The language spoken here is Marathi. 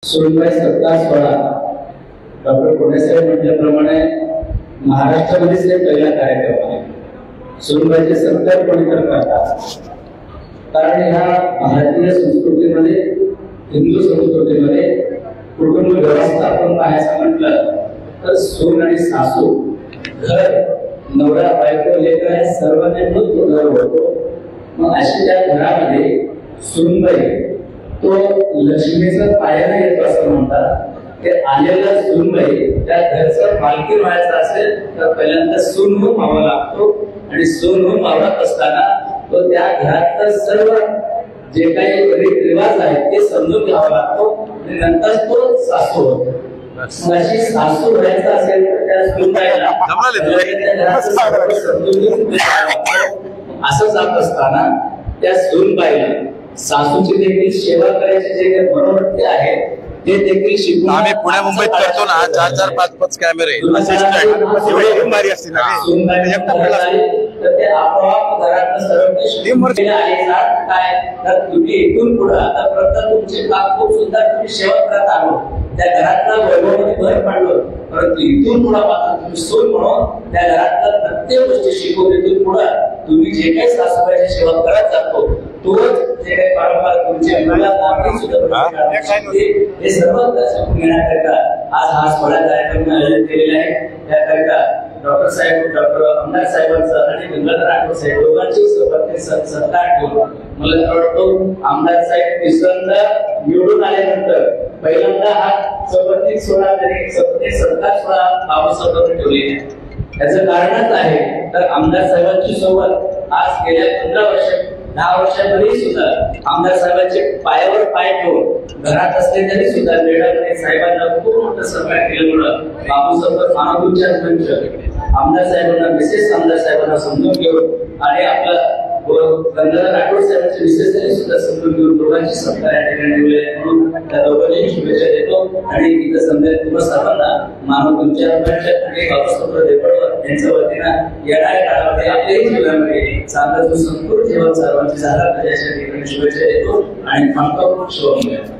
सुरुवात सत्ता सोहळा डॉक्टर पुणेसाहेब म्हटल्याप्रमाणे महाराष्ट्रामध्येच एक पहिला कार्यक्रम आहे। सुरुवातीचे सत्कार कोणीतर करतात, कारण ह्या भारतीय संस्कृतीमध्ये, हिंदू संस्कृतीमध्ये कुटुंब व्यवस्थापन पाहायचं म्हटलं तर सून आणि सासू, घर, नवरा बायको लेकर हे सर्वांनी मिळून घर होतो। मग अशी त्या घरामध्ये सूनबाई तो लक्ष्मीचा पायाला येतो असं म्हणतात। ते आलेला सूनबाई त्या घरचं मालकीण व्हायचं असेल तर पहिल्यांदा सून म्हणून व्हावा लागतो, आणि सून म्हणून वावरत असताना तो त्या घरातलं सर्व जे काही रीतिरिवाज आहेत ते समजून घ्यावा लागतो, आणि नंतर तो सासू होतो। अशी सासू व्हायचं असेल तर त्या सूनबाईला समजून असं जात असताना त्या सूनबाईला सासूची देखील सेवा करायची जे काही मनोवृत्ती आहे ते देखील शिकून आम्ही पुणे मुंबईत करतो ना 4-4, 5-5 कॅमेरे एवढी भारी असते ना तर ते आपोआप घरातलं सर्व काय तर तुम्ही इथून पुढे आतापर्यंत तुमचे काम खूप सुंदर तुम्ही सेवा करत आलो, त्या घरातला वैभवामध्ये भर पडलो, परंतु इथून पुढे मात्र तुम्ही सून म्हणून त्या घरातल्या प्रत्येक गोष्टी शिकवून इथून पुढे तुम्ही जे काही सासूबाईची सेवा करत जातो तोच जे काही परंपरा तुमच्या मुलाला सुद्धा हे सर्व शिकून घेण्याकरिता आज हा सोहळा कार्यक्रम आयोजित केलेला आहे। त्याकरिता डॉक्टर साहेब, डॉक्टर आमदार साहेबांचा आणि गंगाधर राठोड साहेब दोघांची सत्कार ठेवून मला वाटतो आमदार साहेब तिसऱ्यांदा निवडून आल्यानंतर पहिल्यांदा हा सपत्नीक सोहळा तरी सपत्नीक सत्कार सोहळा बाबासाहेबांनी ठेवलेला आहे। याचं कारणच आहे तर आमदार साहेबांची सोबत आज गेल्या 15 वर्ष 10 वर्षांपूर्वी सुद्धा आमदार साहेबांचे पायावर पाय ठेवून घरात असले तरी सुद्धा मॅडमने साहेबांना खूप मोठं सहकार्य केल्यामुळं बापूसाहेब मानवोपचार मंच आमदार साहेबांना, विशेष आमदार साहेबांना समजून घेऊन आणि आपला गंगाधर राठोड साहेबांचे विशेष सुद्धा समजून घेऊन दोघांची सत्कार या ठिकाणी ठेवले म्हणून त्या दोघांनी शुभेच्छा देतो। आणि इथं समजा तुम्हा सर्वांना मानवोपचार मंच आणि बाबासाहेब देवळकर यांच्या वतीनं येणाऱ्या काळामध्ये आपल्याही जीवनामध्ये चांगलं सुसंस्कृत जीवन सर्वांची झाला पाहिजे अशा ठिकाणी शुभेच्छा देतो आणि थांबतो। शुभम।